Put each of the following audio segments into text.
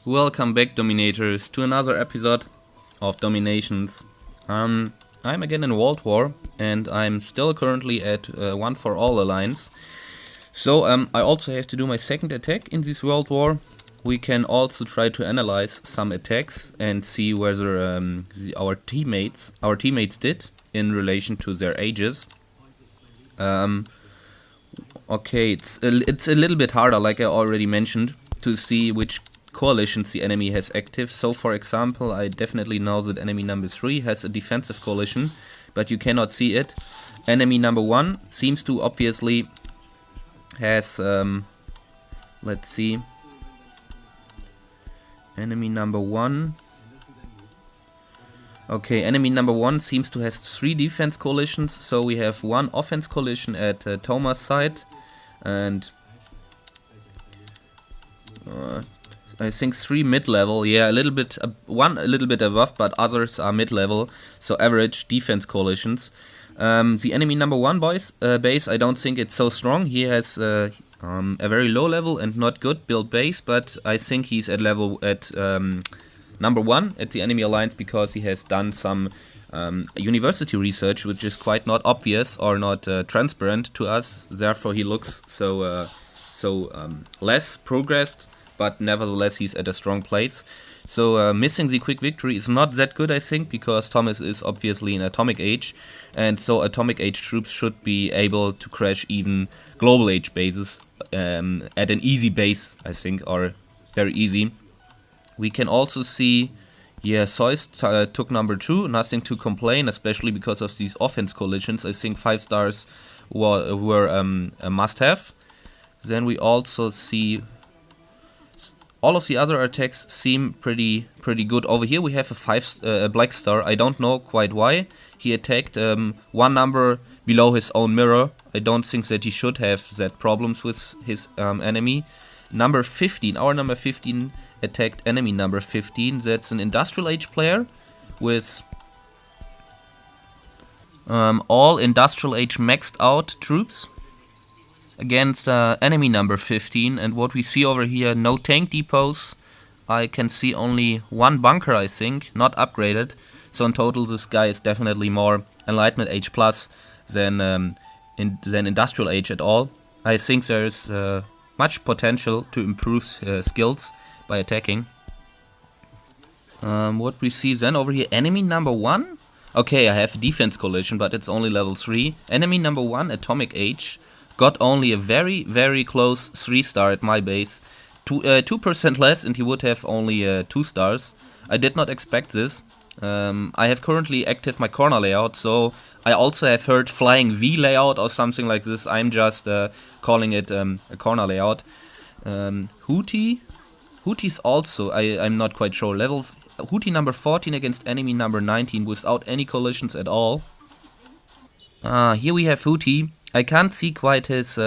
Welcome back, Dominators, to another episode of DomiNations. I'm again in Worldwar, and I'm still currently at One for All Alliance. So I also have to do my second attack in this Worldwar. We can also try to analyze some attacks and see whether our teammates did in relation to their ages. Okay, it's a little bit harder, like I already mentioned, to see which coalitions the enemy has active. So for example, I definitely know that enemy number 3 has a defensive coalition, but you cannot see it. Enemy number 1 seems to obviously has let's see, enemy number 1. Okay, enemy number 1 seems to has 3 defense coalitions, so we have 1 offense coalition at Thomas' side, and I think 3 mid-level, yeah, one a little bit above, but others are mid-level, so average defense coalitions. The enemy number 1 base, I don't think it's so strong. He has a very low level and not good build base, but I think he's at level at number 1 at the enemy alliance because he has done some university research, which is quite not obvious or not transparent to us. Therefore, he looks so less progressed, but nevertheless he's at a strong place. So missing the quick victory is not that good, I think, because Thomas is obviously in atomic age, and so atomic age troops should be able to crash even global age bases at an easy base, I think, or very easy. We can also see, yeah, Zeus took number 2, nothing to complain, especially because of these offense collisions. I think 5 stars were a must-have. Then we also see all of the other attacks seem pretty good. Over here we have a black star. I don't know quite why. He attacked 1 number below his own mirror. I don't think that he should have that problems with his enemy. Number 15, our number 15 attacked enemy number 15. That's an industrial age player with all industrial age maxed out troops against enemy number 15, and what we see over here, no tank depots. I can see only 1 bunker, I think, not upgraded. So in total this guy is definitely more Enlightenment age plus than industrial age at all. I think there's much potential to improve skills by attacking. What we see then over here, enemy number 1. Okay, I have a defense coalition, but it's only level 3. Enemy number 1, atomic age, got only a very close 3 star at my base. 2% less and he would have only 2 stars. I did not expect this. I have currently active my corner layout, so I also have heard flying V layout or something like this. I'm just calling it a corner layout. Hootie's also, I'm not quite sure. Hootie number 14 against enemy number 19 without any collisions at all. Here we have Hootie. I can't see quite his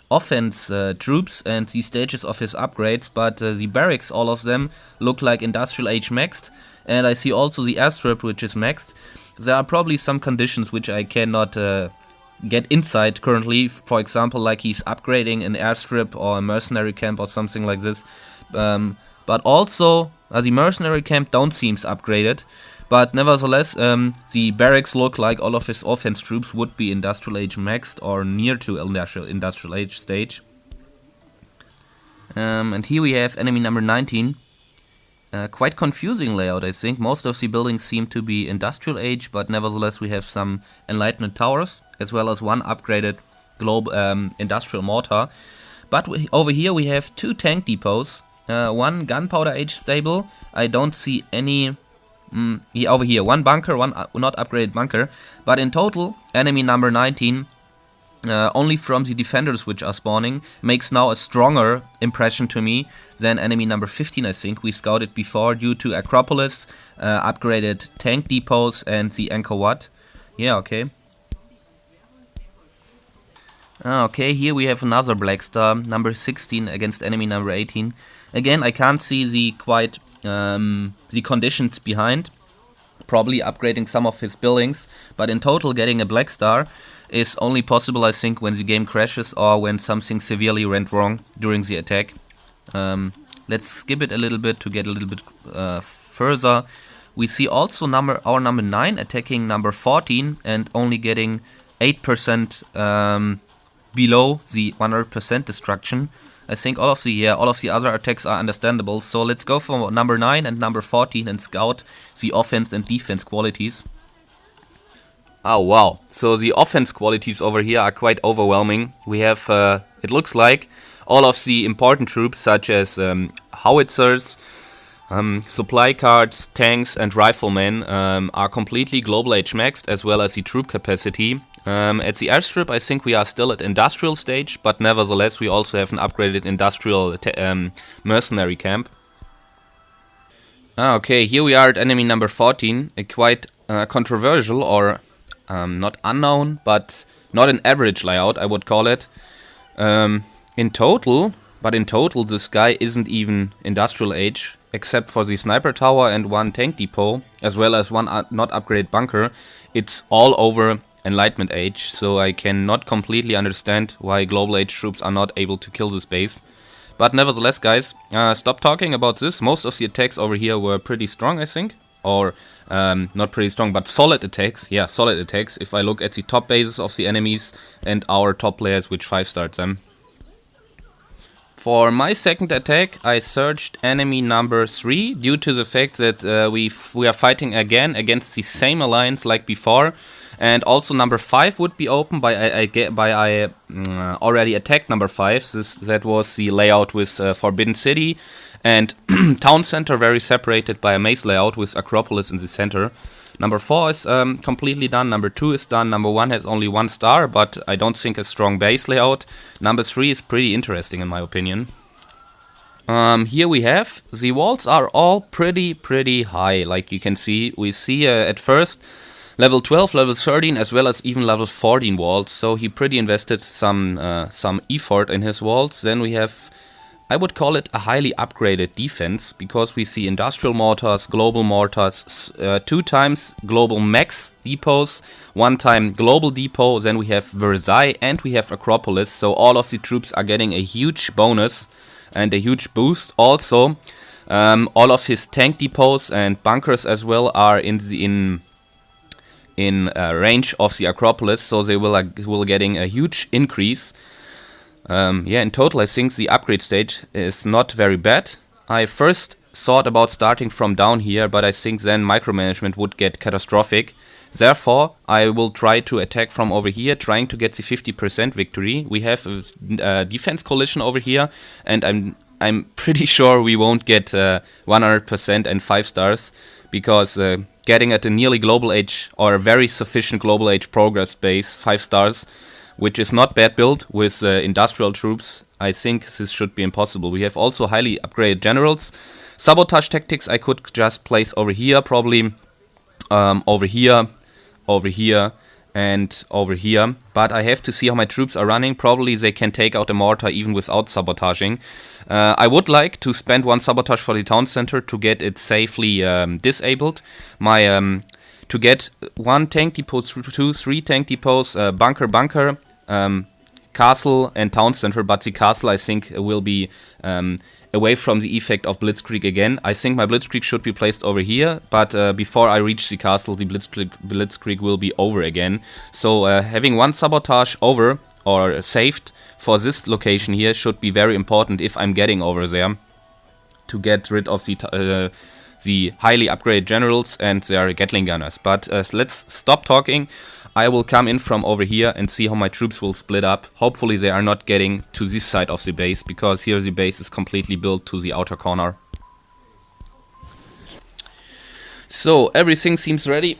offense troops and the stages of his upgrades, but the barracks, all of them, look like industrial age maxed, and I see also the airstrip, which is maxed. There are probably some conditions which I cannot get inside currently, for example, like he's upgrading an airstrip or a mercenary camp or something like this, but also the mercenary camp don't seem upgraded. But nevertheless, the barracks look like all of his offense troops would be industrial age maxed or near to industrial age stage. And here we have enemy number 19. Quite confusing layout, I think. Most of the buildings seem to be industrial age, but nevertheless we have some enlightenment towers as well as 1 upgraded industrial mortar. But over here we have 2 tank depots, 1 gunpowder age stable. I don't see any. Over here, 1 bunker, 1 not upgraded bunker, but in total, enemy number 19, only from the defenders which are spawning, makes now a stronger impression to me than enemy number 15, I think. We scouted before due to Acropolis, upgraded tank depots, and the Angkor Wat. Yeah, okay. Okay, here we have another black star, number 16 against enemy number 18. Again, I can't see the conditions behind, probably upgrading some of his buildings, but in total getting a black star is only possible, I think, when the game crashes or when something severely went wrong during the attack. let's skip it a little bit to get a little bit further. We see also our number 9 attacking number 14 and only getting 8% below the 100% destruction. I think all of the other attacks are understandable. So let's go for number 9 and number 14 and scout the offense and defense qualities. Oh wow, so the offense qualities over here are quite overwhelming. We have, it looks like, all of the important troops such as howitzers, supply cards, tanks and riflemen are completely global age maxed, as well as the troop capacity. At the airstrip I think we are still at industrial stage, but nevertheless we also have an upgraded industrial mercenary camp. Okay, here we are at enemy number 14, a quite controversial or not unknown, but not an average layout, I would call it. In total, this guy isn't even industrial age, except for the sniper tower and one tank depot, as well as one not upgraded bunker. It's all over enlightenment age, so I cannot completely understand why global age troops are not able to kill this base. But nevertheless, guys, stop talking about this. Most of the attacks over here were pretty strong, I think. Or not pretty strong, but solid attacks. Yeah, solid attacks. If I look at the top bases of the enemies and our top players, which 5-starred them. For my second attack, I searched enemy number 3 due to the fact that we are fighting again against the same alliance like before, and also number 5 would be open by I already attacked number 5. That was the layout with Forbidden City and Town Center, very separated by a maze layout with Acropolis in the center. Number 4 is completely done, number 2 is done, number 1 has only 1 star, but I don't think a strong base layout. Number 3 is pretty interesting in my opinion. Here we have, the walls are all pretty high, like you can see. We see at first level 12, level 13, as well as even level 14 walls, so he pretty invested some effort in his walls. Then we have, I would call it a highly upgraded defense, because we see industrial mortars, global mortars, 2 times global max depots, 1 time global depot, then we have Versailles and we have Acropolis, so all of the troops are getting a huge bonus and a huge boost. Also, all of his tank depots and bunkers as well are in range of the Acropolis, so they will getting a huge increase. Yeah, in total I think the upgrade stage is not very bad. I first thought about starting from down here, but I think then micromanagement would get catastrophic. Therefore, I will try to attack from over here, trying to get the 50% victory. We have a defense coalition over here, and I'm pretty sure we won't get 100% and 5 stars, because getting at a nearly global age or a very sufficient global age progress base 5 stars, which is not bad built with industrial troops, I think this should be impossible. We have also highly upgraded generals. Sabotage tactics I could just place over here, probably over here, and over here. But I have to see how my troops are running. Probably they can take out a mortar even without sabotaging. I would like to spend 1 sabotage for the town center to get it safely disabled. To get 1 tank depot, 2, 3 tank depots, bunker, castle and town center, but the castle I think will be away from the effect of Blitzkrieg again. I think my Blitzkrieg should be placed over here, but before I reach the castle, the Blitzkrieg will be over again. So having 1 sabotage over or saved for this location here should be very important if I'm getting over there, to get rid of the highly upgraded generals and their Gatling gunners. But let's stop talking. I will come in from over here and see how my troops will split up. Hopefully they are not getting to this side of the base, because here the base is completely built to the outer corner. So everything seems ready.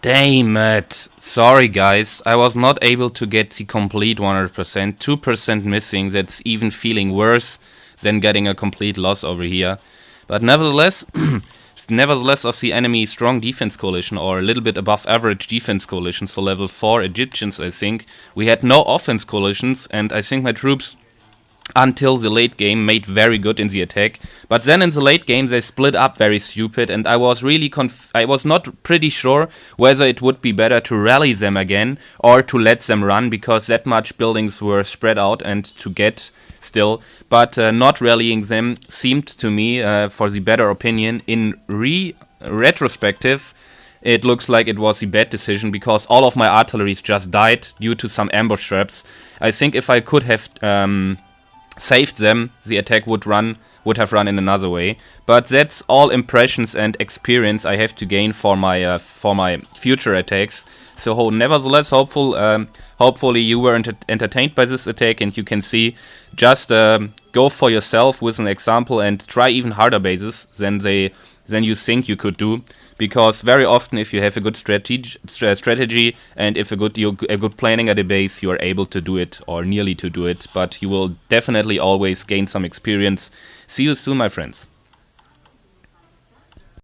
Damn it. Sorry guys, I was not able to get the complete 100%. 2% missing, that's even feeling worse than getting a complete loss over here. But nevertheless, nevertheless of the enemy strong defense coalition, or a little bit above average defense coalition, so level 4 Egyptians I think. We had no offense coalitions, and I think my troops until the late game made very good in the attack, but then in the late game they split up very stupid, and I was really I was not pretty sure whether it would be better to rally them again or to let them run, because that much buildings were spread out and to get still, but not rallying them seemed to me for the better opinion. In retrospective, it looks like it was a bad decision, because all of my artilleries just died due to some ambush traps. I think if I could have saved them, the attack would have run in another way. But that's all impressions and experience I have to gain for my future attacks. So nevertheless, hopefully you were entertained by this attack, and you can see, just go for yourself with an example and try even harder bases than you think you could do. Because very often, if you have a good strategy and if a good planning at a base, you are able to do it, or nearly to do it. But you will definitely always gain some experience. See you soon, my friends.